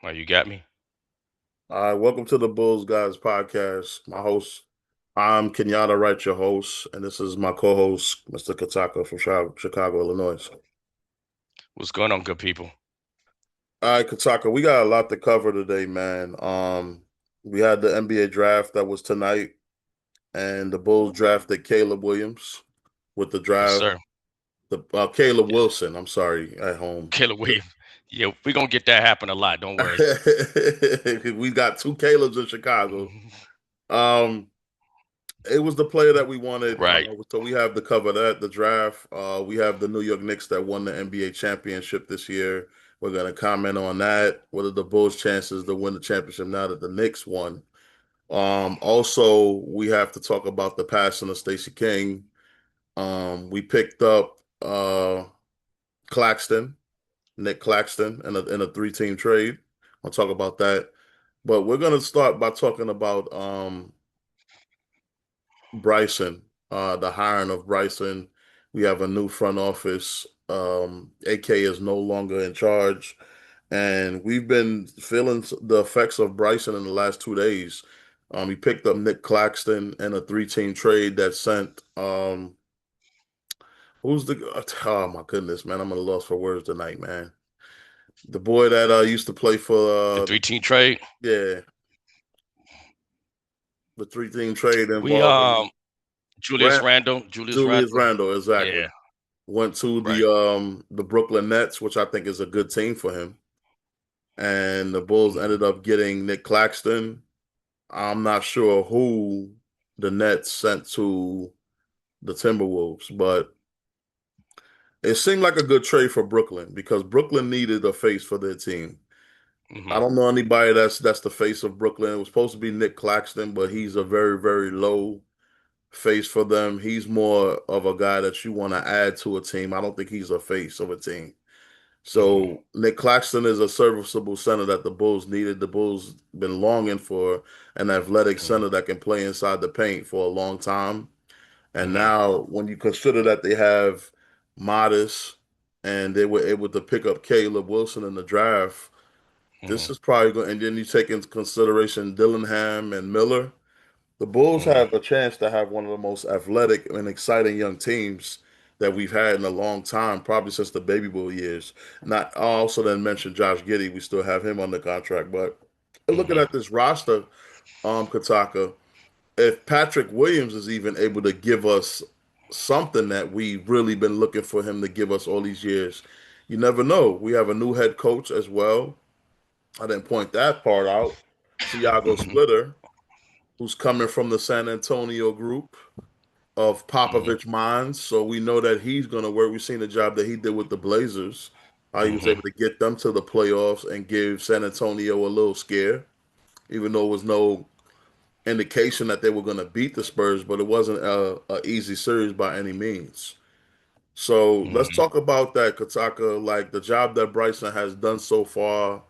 Oh, you got me? All right, welcome to the Bulls Guys podcast. I'm Kenyatta Wright, your host, and this is my co-host, Mr. Kataka from Chicago, Illinois. What's going on, good people? All right, Kataka, we got a lot to cover today, man. We had the NBA draft that was tonight, and the Bulls drafted Caleb Williams with the Yes, draft. sir. The Caleb Yes. Wilson, I'm sorry, at home. Caleb Williams. Yeah, we're gonna get that happen a lot. Don't worry. We got two Calebs in Chicago. Mhm. Um, It was the player that we wanted. Right. So we have to cover that, the draft. We have the New York Knicks that won the NBA championship this year. We're going to comment on that. What are the Bulls' chances to win the championship now that the Knicks won? Also, we have to talk about the passing of Stacey King. We picked up Claxton, Nic Claxton, in a three-team trade. I'll talk about that. But we're going to start by talking about Bryson, the hiring of Bryson. We have a new front office. AK is no longer in charge. And we've been feeling the effects of Bryson in the last 2 days. He picked up Nic Claxton in a three-team trade that sent who's the oh my goodness, man. I'm at a loss for words tonight, man. The boy that used to play for The three-team trade. yeah, the three-team trade We involving Julius Rand Randle. Julius Julius Randle. Randle, exactly. Yeah. Went to Right. the Brooklyn Nets, which I think is a good team for him. And the Bulls Mhm. ended up getting Nic Claxton. I'm not sure who the Nets sent to the Timberwolves, but it seemed like a good trade for Brooklyn because Brooklyn needed a face for their team. I Mhm. don't know anybody that's the face of Brooklyn. It was supposed to be Nic Claxton, but he's a very, very low face for them. He's more of a guy that you want to add to a team. I don't think he's a face of a team. Mhm. So Nic Claxton is a serviceable center that the Bulls needed. The Bulls been longing for an athletic Mhm. center that can play inside the paint for a long time. And Mhm. now, when you consider that they have Modest and they were able to pick up Caleb Wilson in the draft, this Mhm. is probably going. And then you take into consideration Dillingham and Miller. The Bulls Mhm. have a chance to have one of the most athletic and exciting young teams that we've had in a long time, probably since the Baby Bull years. Not I also then mentioned Josh Giddey. We still have him under contract, but looking Mhm. at this roster, Kataka, if Patrick Williams is even able to give us something that we've really been looking for him to give us all these years, you never know. We have a new head coach as well. I didn't point that part out. Tiago Mhm. Splitter, who's coming from the San Antonio group of Mhm. Popovich minds. So we know that he's going to work. We've seen the job that he did with the Blazers. How he was Mhm. able to get them to the playoffs and give San Antonio a little scare, even though it was no indication that they were going to beat the Spurs, but it wasn't a easy series by any means. So let's Mhm. talk about that, Kataka, like the job that Bryson has done so far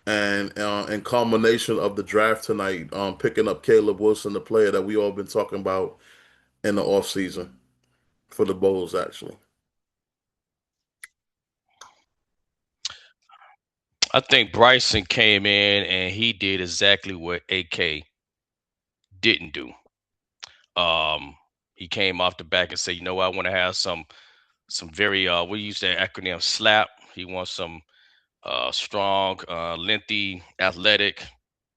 and in culmination of the draft tonight, picking up Caleb Wilson, the player that we all been talking about in the offseason for the Bulls, actually. I think Bryson came in and he did exactly what AK didn't do. Um, he came off the back and said, you know what, I want to have some very we use that acronym SLAP. He wants some strong, lengthy, athletic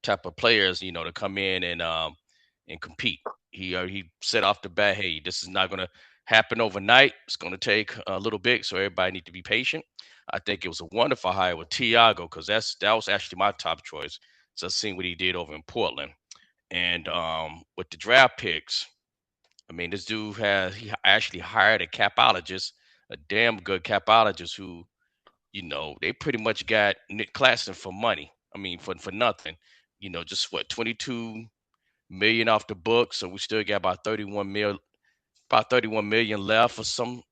type of players, to come in and compete. He said off the bat, hey, this is not gonna happen overnight. It's gonna take a little bit, so everybody need to be patient. I think it was a wonderful hire with Tiago because that was actually my top choice. So seeing what he did over in Portland, and with the draft picks, I mean, this dude he actually hired a capologist, a damn good capologist who, they pretty much got Nic Claxton for money. I mean, for nothing. Just what 22 million off the book, so we still got about 31 million left or some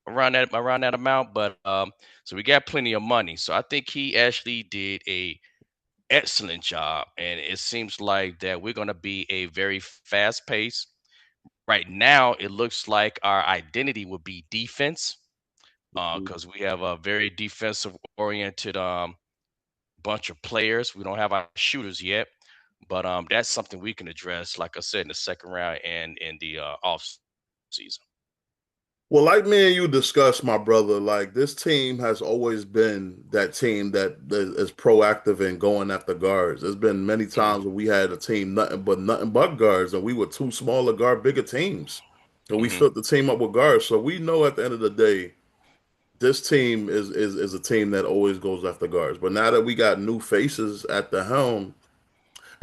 around that amount. But so we got plenty of money. So I think he actually did a excellent job, and it seems like that we're going to be a very fast pace. Right now, it looks like our identity would be defense Mhm. because we have a very defensive oriented bunch of players. We don't have our shooters yet, but that's something we can address, like I said, in the second round and in the off season. Well, like me and you discussed, my brother, like this team has always been that team that is proactive in going after guards. There's been many Hmm. times where we had a team nothing but guards, and we were too small to guard bigger teams. And we Hmm. filled the team up with guards. So we know at the end of the day, this team is a team that always goes after guards. But now that we got new faces at the helm,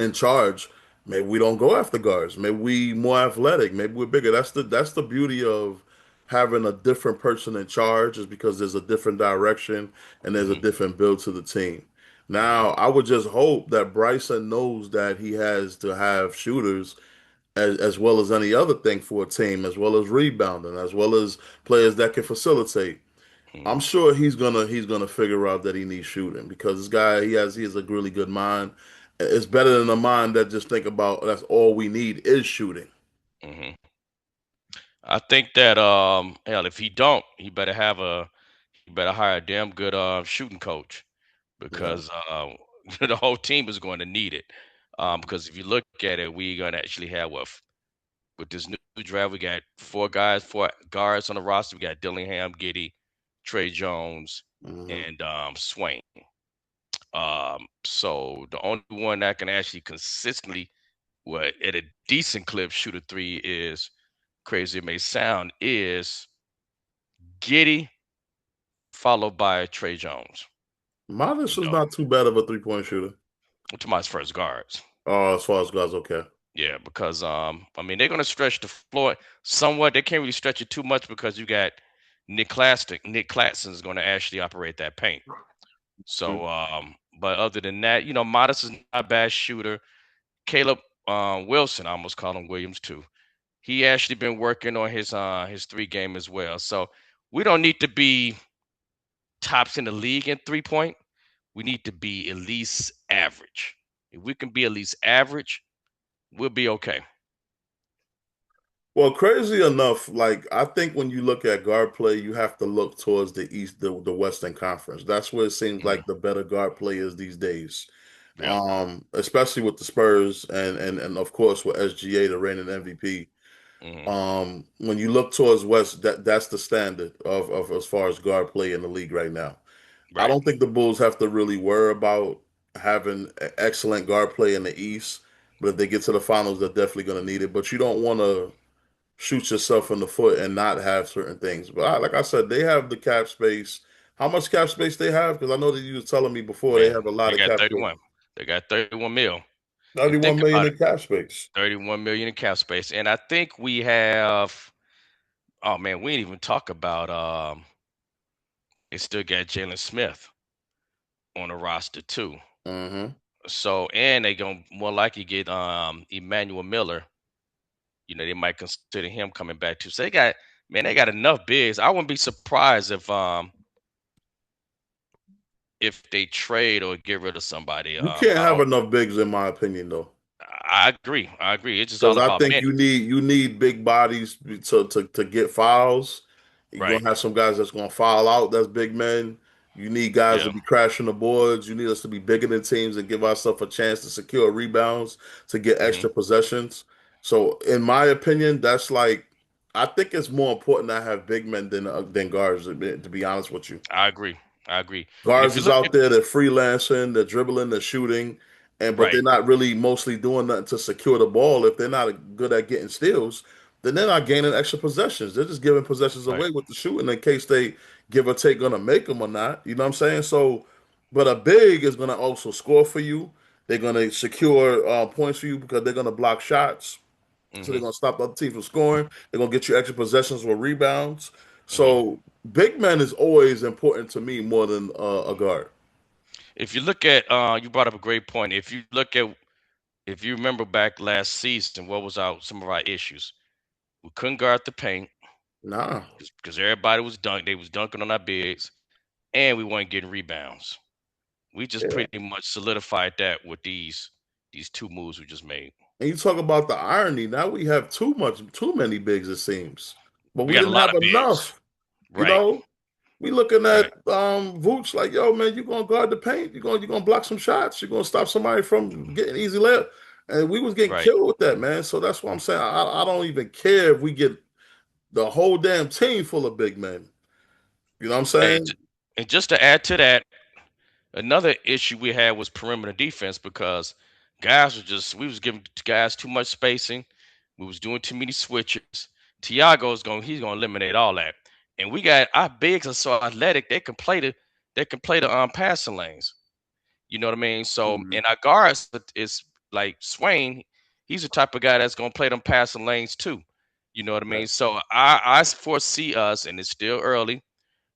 in charge, maybe we don't go after guards. Maybe we more athletic. Maybe we're bigger. That's the beauty of having a different person in charge, is because there's a different direction and there's a Hmm. different build to the team. Hmm. Now, I would just hope that Bryson knows that he has to have shooters as well as any other thing for a team, as well as rebounding, as well as players that can facilitate. I'm Hmm. sure he's gonna figure out that he needs shooting, because this guy he has a really good mind. It's better than a mind that just think about that's all we need is shooting. Hmm. I think that hell, if he don't, he better hire a damn good shooting coach Yeah. because the whole team is going to need it. Because if you look at it, we're going to actually have with this new draft, we got four guards on the roster. We got Dillingham, Giddy, Trey Jones, Hmm. and Swain. So the only one that can actually consistently, what at a decent clip, shoot a three is crazy it may sound is Giddy, followed by Trey Jones. You Modest is know, not too bad of a 3-point shooter. to my first guards. As far as guys, okay. Yeah, because I mean they're gonna stretch the floor somewhat. They can't really stretch it too much because you got Nic Claxton. Nic Claxton is gonna actually operate that paint. Mm. So but other than that, Modest is not a bad shooter. Caleb Wilson, I almost call him Williams too. He actually been working on his three game as well. So we don't need to be tops in the league in 3 point. We need to be at least average. If we can be at least average, we'll be okay. Well, crazy enough, like I think when you look at guard play, you have to look towards the East, the Western Conference. That's where it seems Mhm. like the better guard play is these days. Yeah. Especially with the Spurs and of course with SGA, the reigning MVP. Hmm. When you look towards West, that's the standard of as far as guard play in the league right now. I Right. don't think the Bulls have to really worry about having excellent guard play in the East, but if they get to the finals, they're definitely going to need it. But you don't want to shoot yourself in the foot and not have certain things. But like I said, they have the cap space. How much cap space they have? Because I know that you was telling me before they Man, have a lot they of got cap space. 31. They got 31 mil. And think 91 million about it, in cap space. 31 million in cap space. And I think we have, oh man, we didn't even talk about they still got Jalen Smith on the roster too. Hmm. So and they gonna more likely get Emmanuel Miller. They might consider him coming back too. So they got enough bigs. I wouldn't be surprised if they trade or get rid of somebody. You can't have enough bigs, in my opinion, though. I agree. I agree. It's just Because all I about think you minutes. need big bodies to get fouls. You're Right. gonna have some guys that's gonna foul out. That's big men. You need guys to Yeah. be crashing the boards. You need us to be bigger than teams and give ourselves a chance to secure rebounds to get Hmm. extra possessions. So, in my opinion, that's like I think it's more important to have big men than guards. To be honest with you. I agree. I agree. And if Guards you is look out at there, they're freelancing, they're dribbling, they're shooting, but they're right. not really mostly doing nothing to secure the ball. If they're not good at getting steals, then they're not gaining extra possessions. They're just giving possessions Right. away with the shooting in case they give or take gonna make them or not. You know what I'm saying? So, but a big is gonna also score for you. They're gonna secure points for you because they're gonna block shots. So they're Hmm. gonna stop the other team from scoring. They're gonna get you extra possessions or rebounds. Hmm. So big man is always important to me more than a guard. If you look at you brought up a great point. If you remember back last season, what was our some of our issues? We couldn't guard the paint Nah. because everybody was they was dunking on our bigs, and we weren't getting rebounds. We just Yeah. pretty much solidified that with these two moves we just made. And you talk about the irony. Now we have too many bigs, it seems. But We we got a didn't lot have of bigs. enough, you Right. know? We looking at Right. Vooch like, yo, man, you gonna guard the paint, you gonna block some shots, you're gonna stop somebody from getting easy layup. And we was getting Right. killed with that, man. So that's what I'm saying. I don't even care if we get the whole damn team full of big men. You know what I'm And saying? and just to add to that, another issue we had was perimeter defense because guys were just we was giving guys too much spacing. We was doing too many switches. He's gonna eliminate all that. And we got our bigs are so athletic they can play the passing lanes. You know what I mean? So Mhm. and our guards is like Swain, he's the type of guy that's gonna play them passing lanes too. You know what I Yeah. mean? So I foresee us, and it's still early,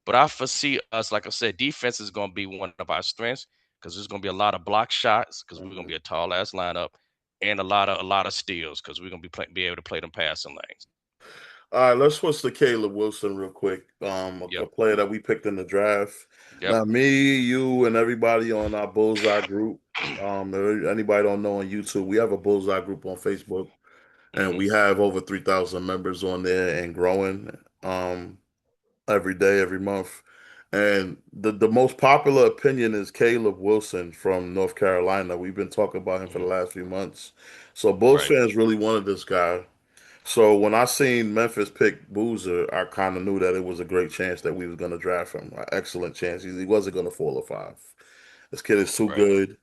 but I foresee us, like I said, defense is going to be one of our strengths because there's going to be a lot of block shots because we're going to Mhm. be a tall ass lineup, and a lot of steals because we're going to be able to play them passing lanes. All right, let's switch to Caleb Wilson real quick. A Yep. player that we picked in the draft. Yep. Now, me, you, and everybody on our Bullseye group. If anybody don't know on YouTube, we have a Bullseye group on Facebook, and Hmm. we have over 3,000 members on there and growing. Every day, every month. And the most popular opinion is Caleb Wilson from North Carolina. We've been talking about him for the Hmm. last few months. So Bulls Right. fans really wanted this guy. So when I seen Memphis pick Boozer, I kind of knew that it was a great chance that we was going to draft him. An excellent chance. He wasn't going to fall a five. This kid is too Right. good.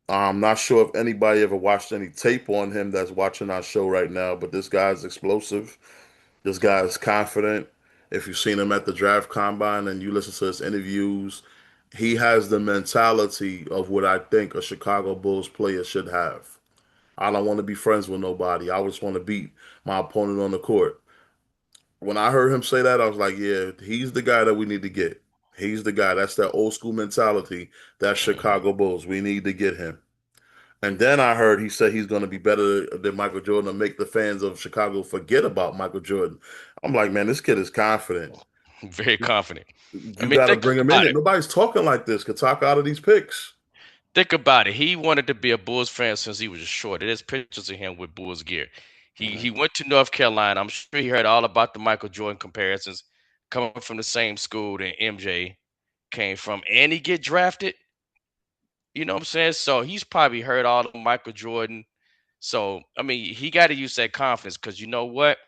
I'm not sure if anybody ever watched any tape on him that's watching our show right now, but this guy's explosive. This guy is confident. If you've seen him at the draft combine and you listen to his interviews, he has the mentality of what I think a Chicago Bulls player should have. I don't want to be friends with nobody. I just want to beat my opponent on the court. When I heard him say that, I was like, yeah, he's the guy that we need to get. He's the guy. That's that old school mentality. That's Hmm. Chicago Bulls. We need to get him. And then I heard he said he's going to be better than Michael Jordan and make the fans of Chicago forget about Michael Jordan. I'm like, man, this kid is confident. Very confident. I You mean, got to bring him in about it. it. Nobody's talking like this. Kataka out of these picks. Think about it. He wanted to be a Bulls fan since he was short. There's pictures of him with Bulls gear. He Mhm. went to North Carolina. I'm sure he heard all about the Michael Jordan comparisons, coming from the same school that MJ came from, and he get drafted. You know what I'm saying? So he's probably heard all of Michael Jordan. So I mean, he got to use that confidence because you know what?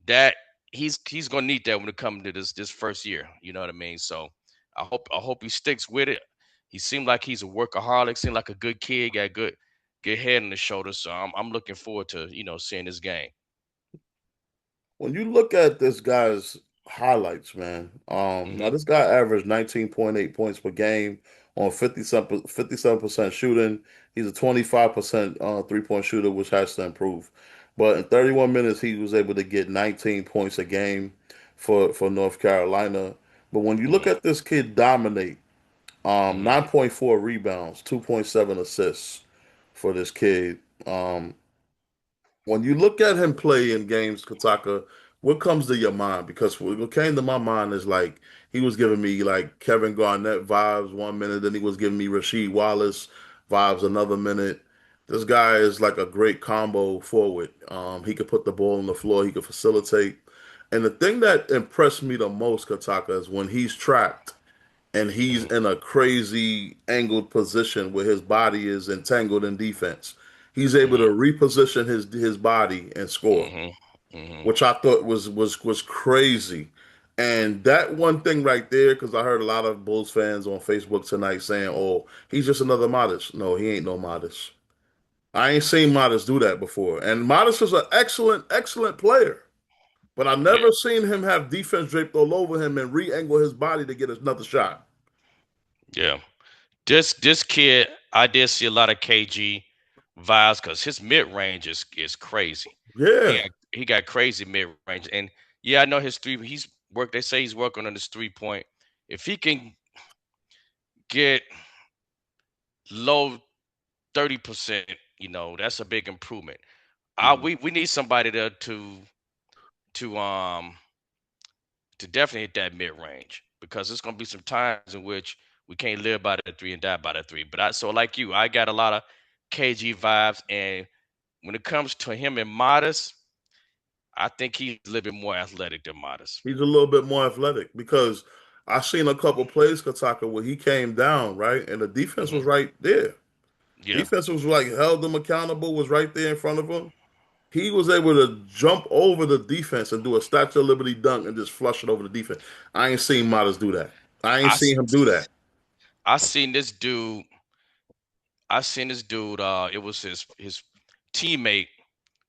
That he's gonna need that when it comes to this first year. You know what I mean? So I hope he sticks with it. He seemed like he's a workaholic. Seemed like a good kid. Got good head on his shoulders. So I'm looking forward to seeing this game. When you look at this guy's highlights, man, now Hmm. this guy averaged 19.8 points per game on 57% shooting. He's a 25% three-point shooter, which has to improve. But in 31 minutes, he was able to get 19 points a game for North Carolina. But when you look Hmm. at this kid dominate, Hmm. 9.4 rebounds, 2.7 assists for this kid. When you look at him play in games, Kataka, what comes to your mind? Because what came to my mind is like he was giving me like Kevin Garnett vibes 1 minute, then he was giving me Rasheed Wallace vibes another minute. This guy is like a great combo forward. He could put the ball on the floor, he could facilitate. And the thing that impressed me the most, Kataka, is when he's trapped and he's Hmm. in a crazy angled position where his body is entangled in defense. He's able to Hmm. reposition his body and score, Hmm. Hmm. which I thought was crazy. And that one thing right there, because I heard a lot of Bulls fans on Facebook tonight saying, "Oh, he's just another Modest." No, he ain't no Modest. I ain't seen Modest do that before. And Modest is an excellent player. But I Yeah. never seen him have defense draped all over him and re-angle his body to get another shot. Yeah. This kid, I did see a lot of KG vibes because his mid range is crazy. Yeah. He got crazy mid range, and yeah, I know his three. He's work. They say he's working on his 3 point. If he can get low 30%, that's a big improvement. Mhm. We need somebody to um to definitely hit that mid range because there's gonna be some times in which we can't live by the three and die by the three. But like you, I got a lot of KG vibes, and when it comes to him and Modest, I think he's a little bit more athletic than Modest. He's a little bit more athletic because I seen a couple plays, Kataka, where he came down, right? And the defense Hmm. was right there. Yeah. Defense was like held him accountable, was right there in front of him. He was able to jump over the defense and do a Statue of Liberty dunk and just flush it over the defense. I ain't seen Modest do that. I ain't I seen s- him do that. I seen this dude. I seen this dude. It was his teammate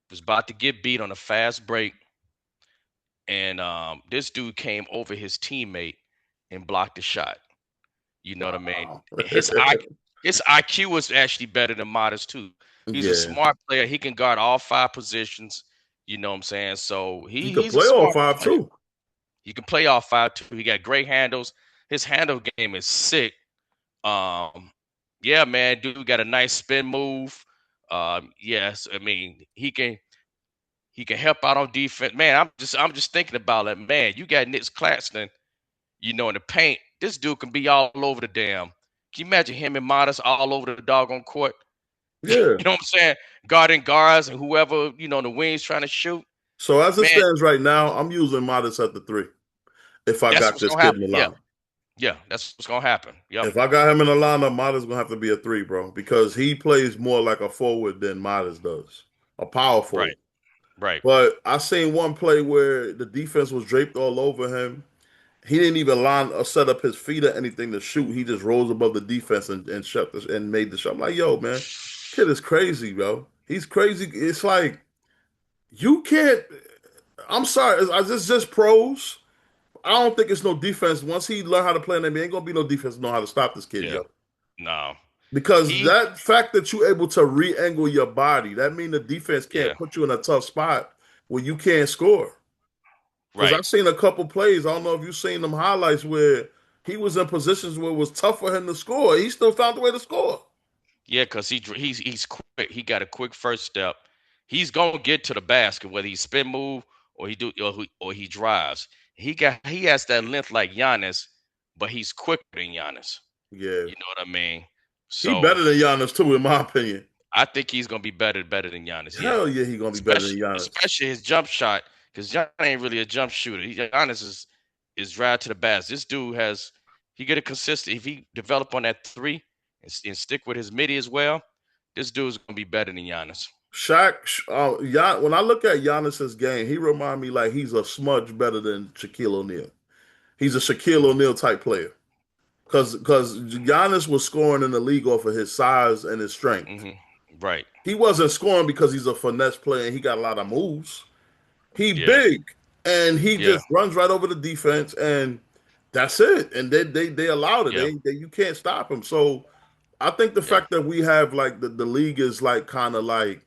was about to get beat on a fast break, and this dude came over his teammate and blocked the shot. You know what I mean? Wow. His IQ was actually better than Modest too. He's a Yeah. smart player. He can guard all five positions. You know what I'm saying? So He could he's a play all smart five player. too. He can play all five too. He got great handles. His handle game is sick. Um, yeah, man, dude got a nice spin move. Yes, I mean he can help out on defense. Man, I'm just thinking about it. Man, you got Nic Claxton, in the paint. This dude can be all over the damn. Can you imagine him and Modest all over the doggone court? Yeah. You know what I'm saying? Guarding guards and whoever, the wings trying to shoot. So as it Man, stands right now, I'm using Modest at the three. If I that's got what's this gonna kid in happen. the Yeah, lineup. yeah, that's what's gonna happen. Yep. If I got him in the lineup, Modest gonna have to be a three, bro, because he plays more like a forward than Modest does, a power forward. Right, right. But I seen one play where the defense was draped all over him. He didn't even line or set up his feet or anything to shoot. He just rose above the defense and shut this and made the shot. I'm like, yo, man, kid is crazy, bro. He's crazy. It's like you can't. I'm sorry. It's just pros. I don't think it's no defense. Once he learn how to play in the NBA, ain't gonna be no defense to know how to stop this kid, Yeah. yo. No. Because He that fact that you're able to re-angle your body, that means the defense Yeah, can't put you in a tough spot where you can't score. Because right. I've seen a couple plays. I don't know if you've seen them highlights where he was in positions where it was tough for him to score. He still found a way to score. Yeah, because he's quick. He got a quick first step. He's gonna get to the basket, whether he spin move or he drives. He has that length like Giannis, but he's quicker than Giannis. Yeah, You know what I mean? he So better than Giannis too, in my opinion. I think he's gonna be better than Giannis. Yeah, Hell yeah, he gonna be better than especially Giannis. especially his jump shot, because Giannis ain't really a jump shooter. Giannis is drive to the basket. This dude he get a consistent. If he develop on that three and stick with his midi as well, this dude's gonna be better than Giannis. When I look at Giannis's game, he remind me like he's a smudge better than Shaquille O'Neal. He's a Shaquille O'Neal type player. Because Giannis was scoring in the league off of his size and his strength. Hmm. Right. He wasn't scoring because he's a finesse player and he got a lot of moves. He Yeah. big and he Yeah. just runs right over the defense and that's it. And they allowed it. Yeah. You can't stop him. So I think the Yeah. fact that we have like the league is like kind of like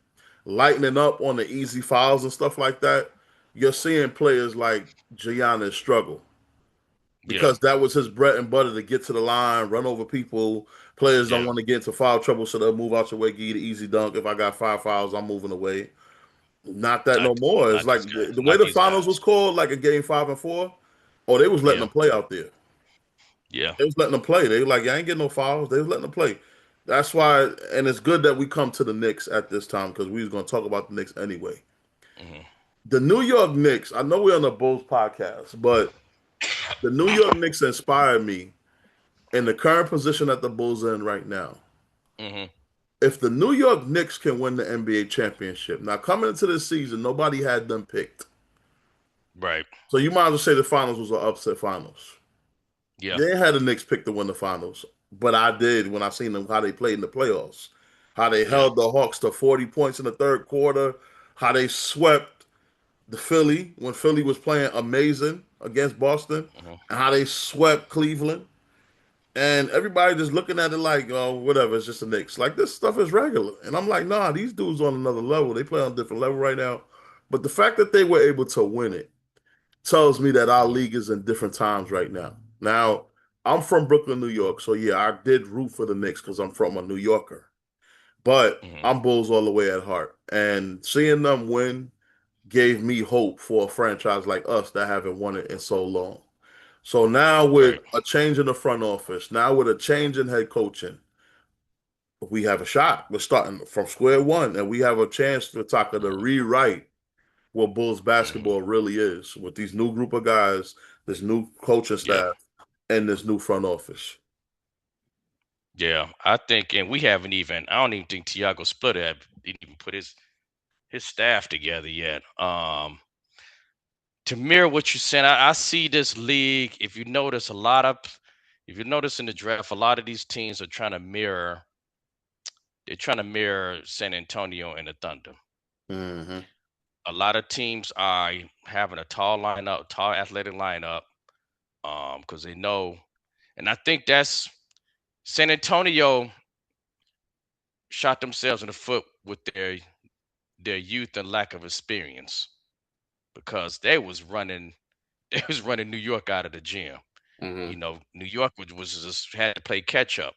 lightening up on the easy fouls and stuff like that. You're seeing players like Giannis struggle Yeah. because that was his bread and butter to get to the line, run over people. Players don't Yeah. want to get into foul trouble, so they'll move out your way, give you the easy dunk. If I got five fouls, I'm moving away. Not that Not no more. It's not like these guys. the way Not the these finals was guys. called, like a game 5 and 4. Oh, they was letting Yeah. them play out there. Yeah. They was letting them play. They were like, I ain't getting no fouls. They was letting them play. That's why, and it's good that we come to the Knicks at this time because we was going to talk about the Knicks anyway. Hmm. The New York Knicks. I know we're on the Bulls podcast, but the New York Knicks inspired me in the current position that the Bulls are in right now. Hmm. If the New York Knicks can win the NBA championship, now coming into this season, nobody had them picked. Right. So you might as well say the finals was an upset finals. Yeah. They had the Knicks pick to win the finals, but I did when I seen them how they played in the playoffs, how they Yeah. held the Hawks to 40 points in the third quarter, how they swept the Philly when Philly was playing amazing against Boston, Hmm. and how they swept Cleveland. And everybody just looking at it like, oh, whatever, it's just the Knicks. Like this stuff is regular. And I'm like, nah, these dudes on another level. They play on a different level right now. But the fact that they were able to win it tells me that our Hmm. league is in different times right now. Now, I'm from Brooklyn, New York, so yeah, I did root for the Knicks because I'm from a New Yorker. But Hmm. I'm Bulls all the way at heart, and seeing them win gave me hope for a franchise like us that haven't won it in so long. So now with Right. a change in the front office, now with a change in head coaching, we have a shot. We're starting from square one, and we have a chance to talk to Hmm. rewrite what Bulls Hmm. basketball really is with these new group of guys, this new coaching Yeah. staff. and this new front office. Yeah, I think, and we haven't even. I don't even think Tiago Splitter didn't even put his staff together yet. To mirror what you're saying, I see this league. If you notice in the draft, a lot of these teams are trying to mirror. They're trying to mirror San Antonio and the Thunder. Hmm. A lot of teams are having a tall lineup, tall athletic lineup, because they know, and I think that's San Antonio shot themselves in the foot with their youth and lack of experience because they was running New York out of the gym. Hmm. New York was just had to play catch up.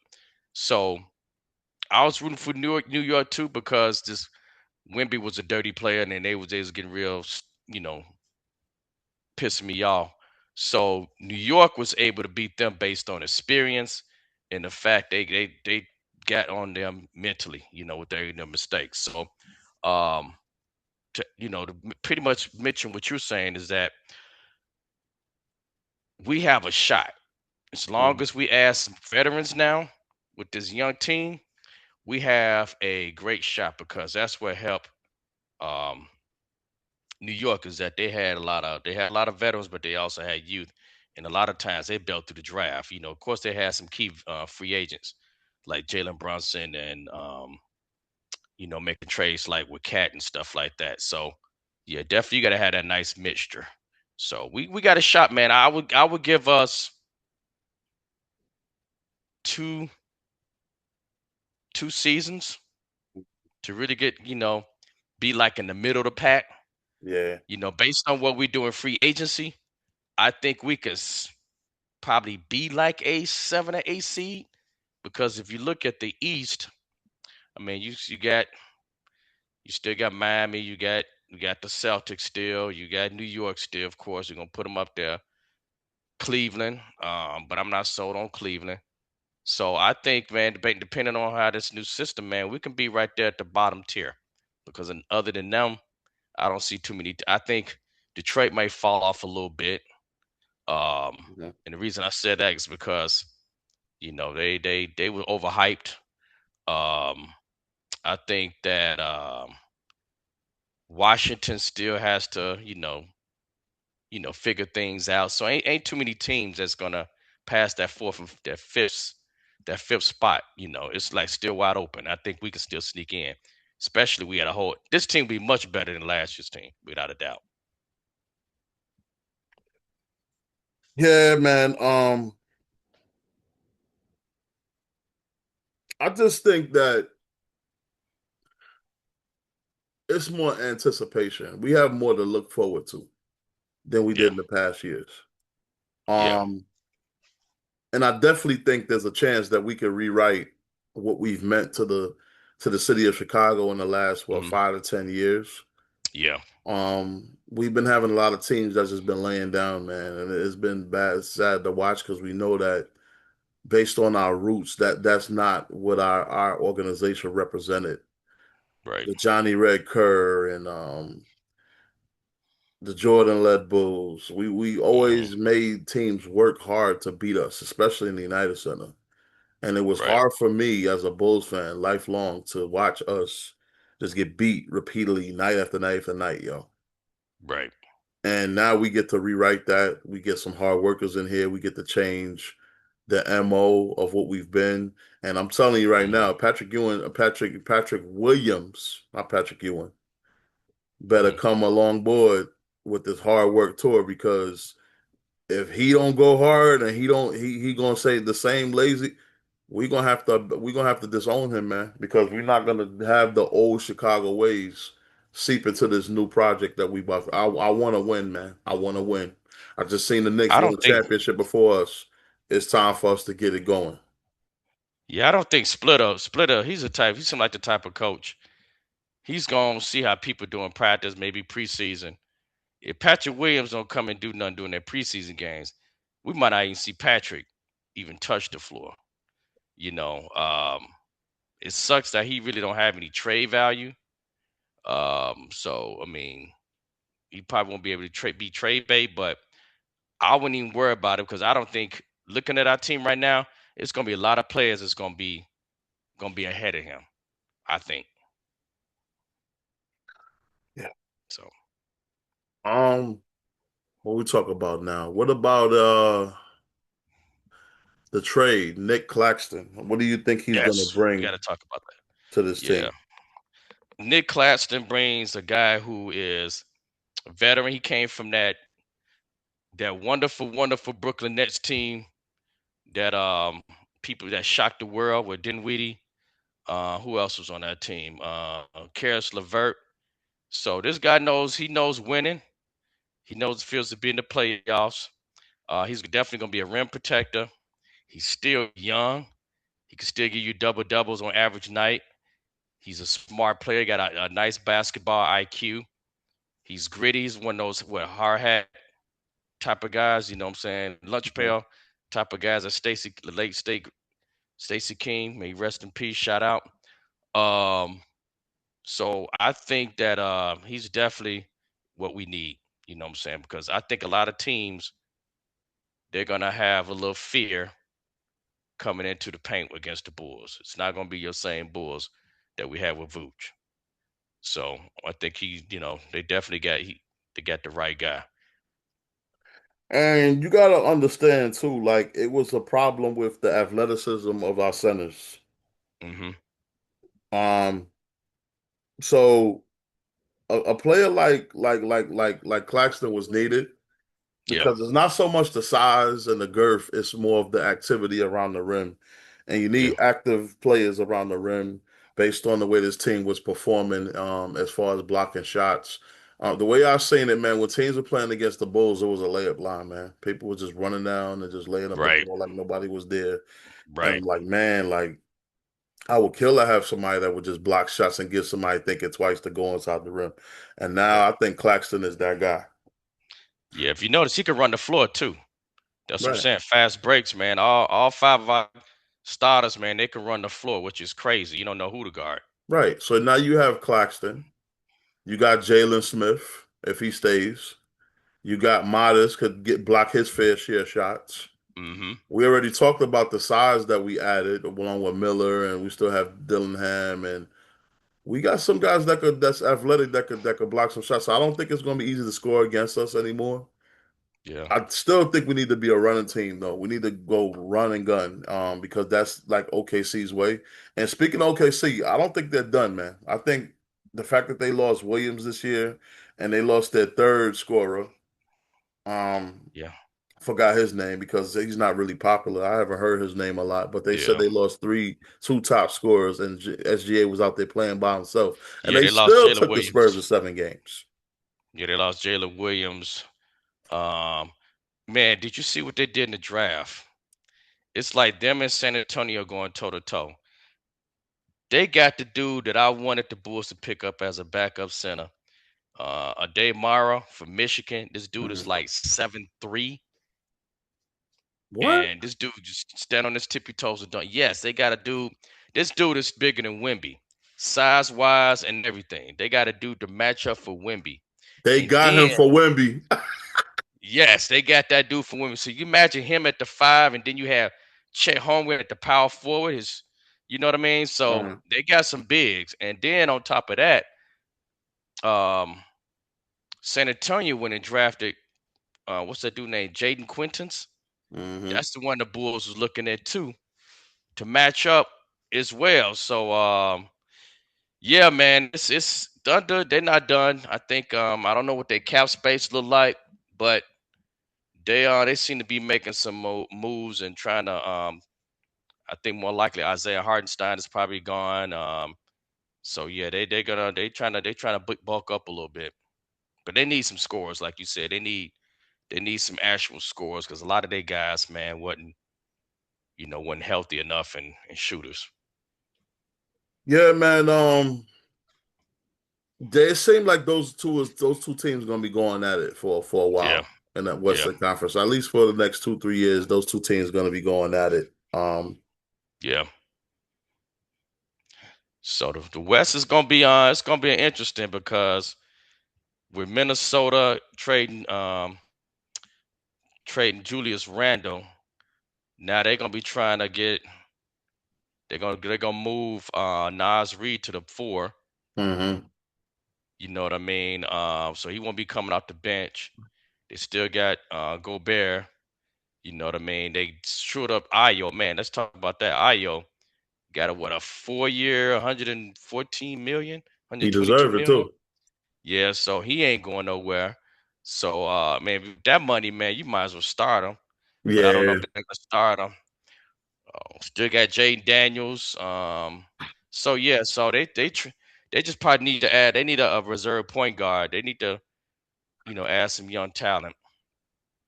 So I was rooting for New York too because this Wimby was a dirty player and then they was getting real, you know, pissing me off. So New York was able to beat them based on experience and the fact they got on them mentally, with their mistakes. So um to pretty much mention what you're saying is that we have a shot as long Hmm. as we add some veterans now with this young team. We have a great shot because that's what helped um, New York is that they had a lot of veterans, but they also had youth, and a lot of times they built through the draft. Of course, they had some key free agents like Jalen Brunson and making trades like with Cat and stuff like that. So yeah, definitely you got to have that nice mixture. So we got a shot, man. I would give us two two seasons to really get be like in the middle of the pack. Yeah. Based on what we do in free agency, I think we could probably be like a 7 or 8 seed because if you look at the East, I mean you still got Miami, you got the Celtics still, you got New York still. Of course, you're gonna put them up there. Cleveland, but I'm not sold on Cleveland. So I think, man, depending on how this new system, man, we can be right there at the bottom tier because other than them, I don't see too many. I think Detroit might fall off a little bit. Mhm. And the reason I said that is because they were overhyped. Um, I think that Washington still has to figure things out. So ain't too many teams that's gonna pass that fourth and that fifth spot. It's like still wide open. I think we can still sneak in. Especially we had a whole this team will be much better than last year's team, without a doubt. Yeah, man. I just think that it's more anticipation. We have more to look forward to than we did Yeah, in the past years. yeah, Um, and I definitely think there's a chance that we can rewrite what we've meant to the city of Chicago in the last hmm 5 to 10 years. yeah, We've been having a lot of teams that's just been laying down, man, and it's been bad, sad to watch because we know that based on our roots, that's not what our organization represented. right, The Johnny Red Kerr and the Jordan led Bulls. We hmm always made teams work hard to beat us, especially in the United Center. And it was right, hard for me as a Bulls fan, lifelong, to watch us just get beat repeatedly night after night after night, yo. right, And now we get to rewrite that. We get some hard workers in here. We get to change the MO of what we've been. And I'm telling you right hmm now, Patrick Williams, not Patrick Ewing, better hmm come along board with this hard work tour because if he don't go hard and he don't he gonna say the same lazy, we gonna have to disown him, man, because we're not gonna have the old Chicago ways seep into this new project that we bought. I want to win, man. I want to win. I just seen the Knicks I win don't a think. championship before us. It's time for us to get it going. Yeah, I don't think Splitter. He seems like the type of coach. He's gonna see how people do in practice, maybe preseason. If Patrick Williams don't come and do nothing during their preseason games, we might not even see Patrick even touch the floor. You know, it sucks that he really don't have any trade value. So I mean, he probably won't be able to be trade bait, but I wouldn't even worry about it because I don't think. looking at our team right now, it's gonna be a lot of players that's gonna be ahead of him. I think Yeah. so. Um, what we talk about now? What about the trade, Nic Claxton? What do you think he's gonna Yes, we got bring to talk about that. to this Yeah, team? Nic Claxton brings a guy who is a veteran. He came from that wonderful, wonderful Brooklyn Nets team that people that shocked the world with Dinwiddie. Who else was on that team? Karis LeVert. So this guy knows winning. He knows it feels to be in the playoffs. He's definitely gonna be a rim protector. He's still young. He can still give you double doubles on average night. He's a smart player. Got a nice basketball IQ. He's gritty. He's one of those hard hat type of guys. You know what I'm saying? Lunch Mhm. pail type of guys. That the late state Stacey King. May he rest in peace. Shout out. Um, so I think that he's definitely what we need. You know what I'm saying? Because I think a lot of teams they're gonna have a little fear coming into the paint against the Bulls. It's not gonna be your same Bulls that we had with Vooch. So I think they definitely they got the right guy. And you gotta understand too, like it was a problem with the athleticism of our centers. Hmm. Um, so a player like Claxton was needed Yeah, because it's not so much the size and the girth, it's more of the activity around the rim. And you yeah, need active players around the rim based on the way this team was performing as far as blocking shots. The way I've seen it, man, when teams were playing against the Bulls, it was a layup line, man. People were just running down and just laying up the right, ball like nobody was there. And right. I'm like, man, like I would kill to have somebody that would just block shots and give somebody thinking twice to go inside the rim. And now Yeah, I think Claxton is that guy. yeah. If you notice, he can run the floor too. That's what I'm Right. saying. Fast breaks, man. All five of our starters, man, they can run the floor, which is crazy. You don't know who to guard. Right. So now you have Claxton. You got Jalen Smith if he stays. You got Modest could get block his fair share of shots. Hmm. We already talked about the size that we added along with Miller, and we still have Dillingham, and we got some guys that's athletic that could block some shots. So I don't think it's going to be easy to score against us anymore. Yeah, I still think we need to be a running team though. We need to go run and gun, because that's like OKC's way. And speaking of OKC, I don't think they're done, man. I think the fact that they lost Williams this year and they lost their third scorer, um, yeah, forgot his name because he's not really popular. I haven't heard his name a lot, but they said yeah, they lost two top scorers, and SGA was out there playing by himself, and yeah. they They lost still Jalen took the Spurs to Williams. 7 games. Yeah, they lost Jalen Williams. Um, man, did you see what they did in the draft? It's like them and San Antonio going toe to toe. They got the dude that I wanted the Bulls to pick up as a backup center. A Dave Mara from Michigan. This dude is Mhm. like 7'3", What? and this dude just stand on his tippy toes and dunk. Yes, they got a dude. This dude is bigger than Wimby, size wise and everything. They got a dude to match up for Wimby. They And got him then for Wemby. yes, they got that dude for Wimby. So you imagine him at the five, and then you have Chet Holmgren at the power forward. You know what I mean? So Uh, they got some bigs, and then on top of that, um, San Antonio went and drafted what's that dude named Jaden Quintons. hmm That's the one the Bulls was looking at too to match up as well. So yeah, man, it's done. They're not done. I think I don't know what their cap space look like, but they seem to be making some moves and trying to I think more likely Isaiah Hardenstein is probably gone. So yeah, they trying to bulk up a little bit, but they need some scores, like you said. They need some actual scores because a lot of their guys, man, wasn't healthy enough and shooters. Yeah, man. It seemed like those two teams gonna be going at it for a Yeah, while in that yeah, Western Conference. At least for the next 2 3 years, those two teams gonna be going at it. yeah. So the West is gonna be it's gonna be interesting because with Minnesota trading Julius Randle, Now they're gonna be trying to get. They're gonna move Nas Reed to the four. Hmm. You know what I mean? So he won't be coming off the bench. They still got Gobert. You know what I mean? They screwed up Ayo. Man, let's talk about that. Ayo got a 4 year, 114 million, He 122 deserved it million. too. Yeah, so he ain't going nowhere. So man, with that money, man, you might as well start him. But I don't know if Yeah, they're gonna start him. Still got Jaden Daniels. So yeah, so they just probably need to add. They need a reserve point guard. They need to add some young talent.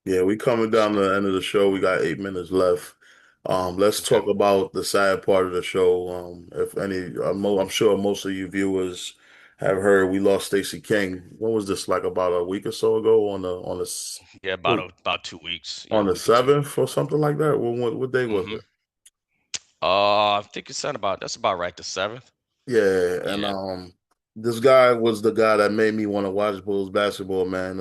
yeah. We coming down to the end of the show. We got 8 minutes left. Let's Okay. talk about the sad part of the show. If any, I'm sure most of you viewers have heard we lost Stacey King. When was this? Like about a week or so ago Yeah, about 2 weeks. Yeah, on a the week or two. seventh or something like that. What day was Mm-hmm. it? I think that's about right. The seventh. Yeah, and Yeah. this guy was the guy that made me want to watch Bulls basketball, man.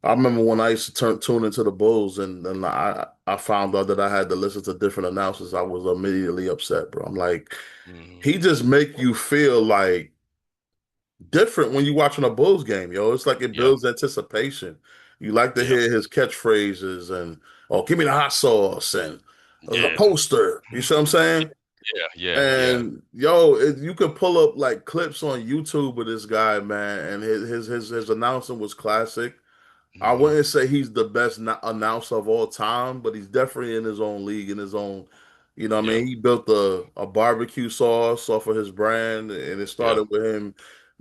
I remember when I used to tune into the Bulls, and I found out that I had to listen to different announcers. I was immediately upset, bro. I'm like, Hmm. he just make you feel like different when you're watching a Bulls game, yo. It's like it Yeah. builds anticipation. You like to Yeah. hear his catchphrases and oh, give me the hot sauce and the Yeah. poster. You see what I'm saying? Yeah. Yeah. Yeah. And yo, you could pull up like clips on YouTube of this guy, man, and his announcing was classic. I Hmm. wouldn't say he's the best announcer of all time, but he's definitely in his own league, in his own. You know what I Yeah. mean? He built a barbecue sauce off of his brand, and it Yeah. started with him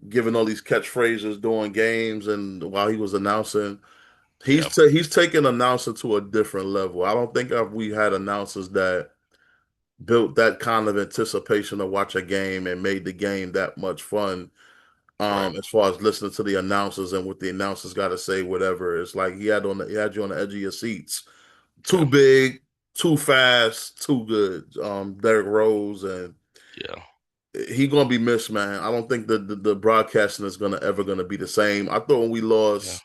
giving all these catchphrases during games and while he was announcing. Yeah. He's taken announcing to a different level. I don't think we had announcers that built that kind of anticipation to watch a game and made the game that much fun. Right. As far as listening to the announcers and what the announcers got to say, whatever. It's like he had you on the edge of your seats. Too Okay. big, too fast, too good. Derrick Rose, and Yeah. he gonna be missed, man. I don't think the broadcasting is gonna ever gonna be the same. I thought when we Yeah. lost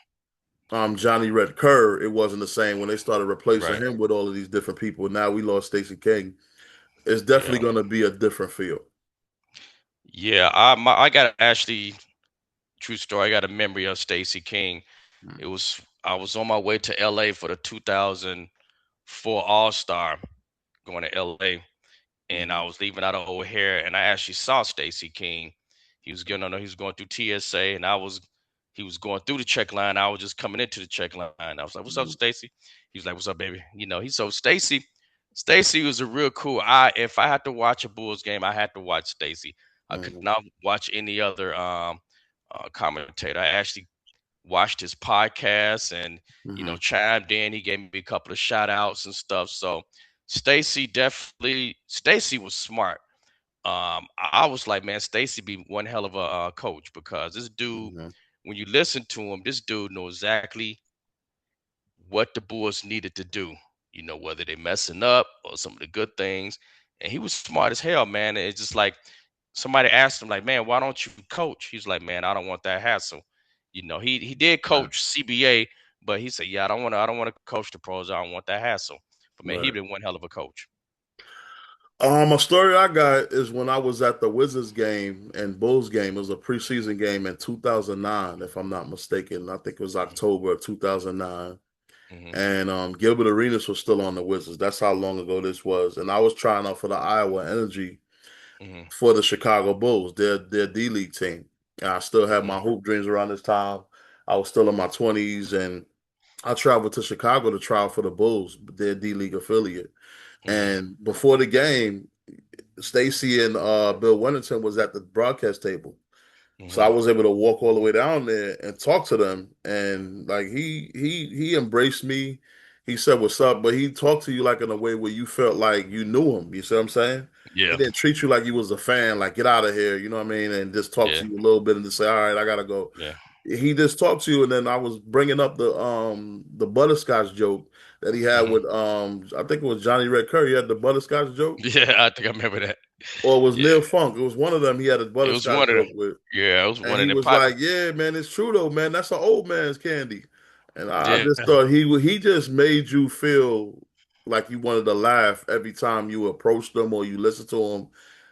Johnny Red Kerr, it wasn't the same when they started replacing Right. him with all of these different people. Now we lost Stacey King. It's definitely Yeah. gonna be a different feel. Yeah. I got actually true story. I got a memory of Stacey King. I was on my way to LA for the 2004 All-Star, going to LA, and I Mhm. was leaving out of O'Hare, and I actually saw Stacey King. He was going through TSA, and he was going through the check line. I was just coming into the check line. I was like, "What's up, Mhm. Stacey?" He was like, "What's up, baby?" He's so Stacey. Stacey was a real cool. If I had to watch a Bulls game, I had to watch Stacey. I could Mhm. not watch any other commentator. I actually watched his podcast and Mhm. chimed in. He gave me a couple of shout outs and stuff. So Stacey was smart. I was like, man, Stacey be one hell of a coach because this dude, Mhm. when you listen to him, this dude knows exactly what the Bulls needed to do. Whether they messing up or some of the good things. And he was smart as hell, man. And it's just like somebody asked him, like, man, why don't you coach? He's like, man, I don't want that hassle. He did Right. coach CBA, but he said, yeah, I don't want to coach the pros. I don't want that hassle. But man, he Right. been one hell of a coach. A story I got is when I was at the Wizards game and Bulls game. It was a preseason game in 2009, if I'm not mistaken. I think it was Hmm. October of 2009. Hmm. And Gilbert Arenas was still on the Wizards. That's how long ago this was. And I was trying out for the Iowa Energy Hmm. for the Chicago Bulls, their D League team. And I still had my Hmm. hoop dreams around this time. I was still in my 20s, and I traveled to Chicago to try out for the Bulls, their D League affiliate. Hmm. And before the game, Stacy and Bill Wennington was at the broadcast table. So I Hmm. was able to walk all the way down there and talk to them. And like he embraced me. He said, "What's up?" But he talked to you like in a way where you felt like you knew him. You see what I'm saying? He Yeah. didn't treat you like you was a fan, like get out of here, you know what I mean? And just talk Yeah. to you a little bit and just say, "All right, I gotta go." Yeah. He just talked to you, and then I was bringing up the butterscotch joke that he had Hmm. with I think it was Johnny Red Curry. He had the butterscotch joke, Yeah. I think I remember that. or it was Yeah. Neil Funk. It was one of them. He had a It was butterscotch one of joke them. with, Yeah. It was and one of he them. was like, "Yeah, man, it's true though, man. That's an old man's candy." And I Yeah. just thought he just made you feel like you wanted to laugh every time you approached him or you listened to him.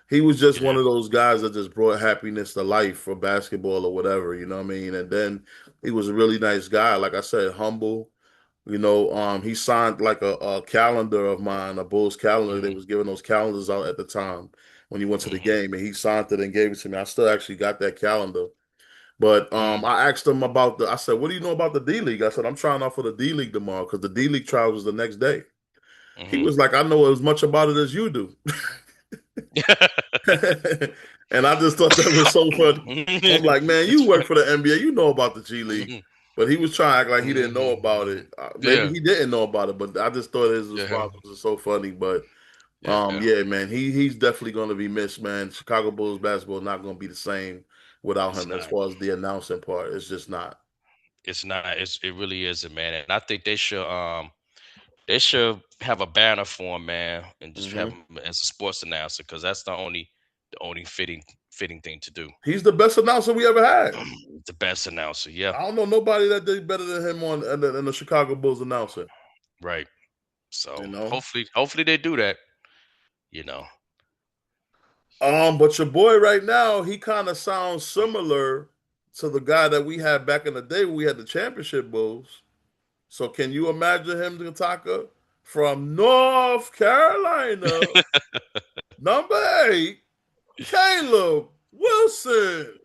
He was just one Yeah. of those guys that just brought happiness to life for basketball or whatever, you know what I mean? And then he was a really nice guy, like I said, humble. He signed like a calendar of mine, a Bulls calendar. They Hmm. was giving those calendars out at the time when you went to the Hmm. game, and he signed it and gave it to me. I still actually got that calendar. But Hmm. I asked him about I said, what do you know about the D League? I said, I'm trying out for the D League tomorrow because the D League trials was the next day. He Hmm. was like, I know as much about it as you do. And I just thought that was so funny. I'm like, man, you It's work funny. for the NBA, you know about the G League. Hmm. But he was trying to act like he didn't know about Hmm. it. Maybe Yeah. he didn't know about it, but I just thought his Yeah. response was so funny. But Yeah. yeah, man, he's definitely going to be missed, man. Chicago Bulls basketball not going to be the same without It's him as not. far as the announcing part. It's just not. It's not. It really isn't, man. And I think they should have a banner for him, man, and just have Hmm. him as a sports announcer because that's the only fitting thing to do. He's the best announcer we ever had. The best announcer, yeah, I don't know nobody that did better than him in the Chicago Bulls announcer. right. So You know. hopefully they do that. You know, But your boy right now, he kind of sounds similar to the guy that we had back in the day when we had the championship Bulls. So can you imagine him, Kataka, from North Carolina, number 8, Caleb Wilson?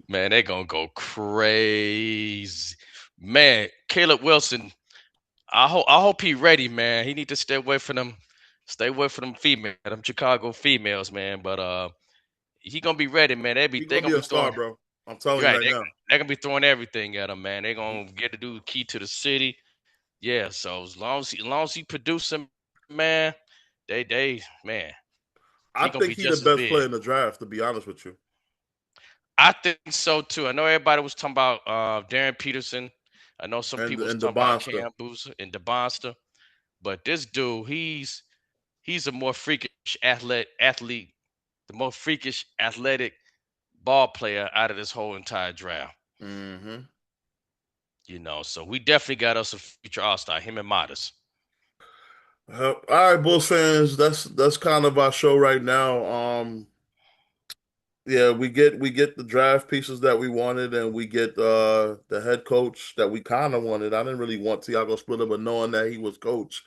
man, they gonna go crazy, man. Caleb Wilson, I hope he ready, man. He need to stay away from them them Chicago females, man. But he gonna be ready, man. He's They gonna gonna be a be star, throwing. bro. I'm telling you Right. right now. They're gonna be throwing everything at him, man. They're gonna get the dude key to the city. Yeah, so as long as he producing, man, man, I he gonna think be he's the just as best big. player in the draft, to be honest with you. I think so too. I know everybody was talking about Darren Peterson. I know some people was And the talking about monster. Cam Boozer and DeBonster, but this dude, he's a more freakish athlete, the more freakish athletic ball player out of this whole entire draft. Hmm. So we definitely got us a future all star, him and Modest. All right, Bulls fans, that's kind of our show right now. Yeah, we get the draft pieces that we wanted, and we get the head coach that we kind of wanted. I didn't really want Tiago Splitter, but knowing that he was coach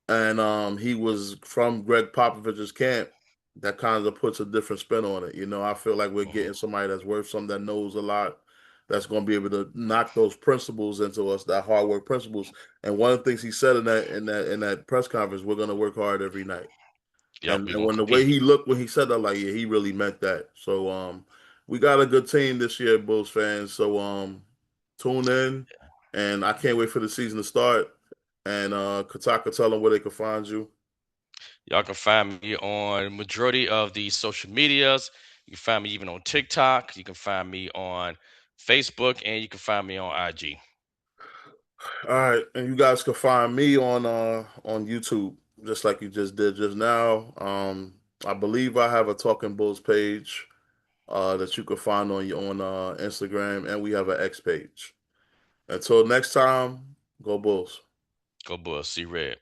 and he was from Greg Popovich's camp, that kind of puts a different spin on it. I feel like we're Mhm. getting somebody that's worth something, that knows a lot, that's going to be able to knock those principles into us, that hard work principles. And one of the things he said in that press conference, we're going to work hard every night. Yep, And we're and gonna when the way compete. he looked when he said that, like, yeah, he really meant that. So we got a good team this year, Bulls fans. So tune in, and I can't wait for the season to start. And Kataka, tell them where they can find you. Y'all can find me on majority of the social medias. You can find me even on TikTok. You can find me on Facebook, and you can find me on IG. All right, and you guys can find me on YouTube, just like you just did just now. I believe I have a Talking Bulls page that you can find on Instagram, and we have an X page. Until next time, go Bulls. Go Bulls. See red.